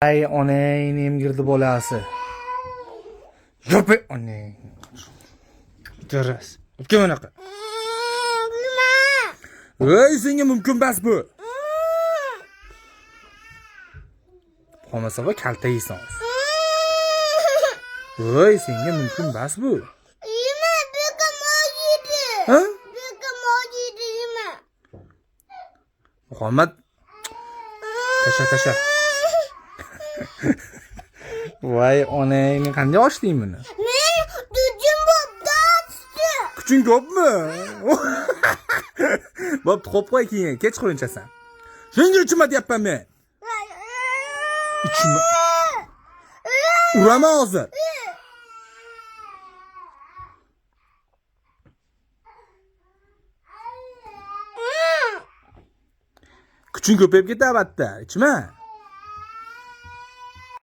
Ay onang emgirdi bolasi. Yopi onang. Teras. Kim unaqa? Voy, senga mumkin emas bu. Qolmasa va kalta yeysan. Voy, senga mumkin emas bu. Yeme, beka mojidi. Ha? Beka mojidi yeme. Muhammad. Tasha. Voy, onangni qanday ochding buni? Men dujum bo'pti ochdi. Kuching ko'pmi? Bo'pti, qo'yib qo'y keyin, kechqurun ichasan. Senga ichma deyapman men. Ichma. Uraman hozir. Kuching ko'payib ketyapti, ichma.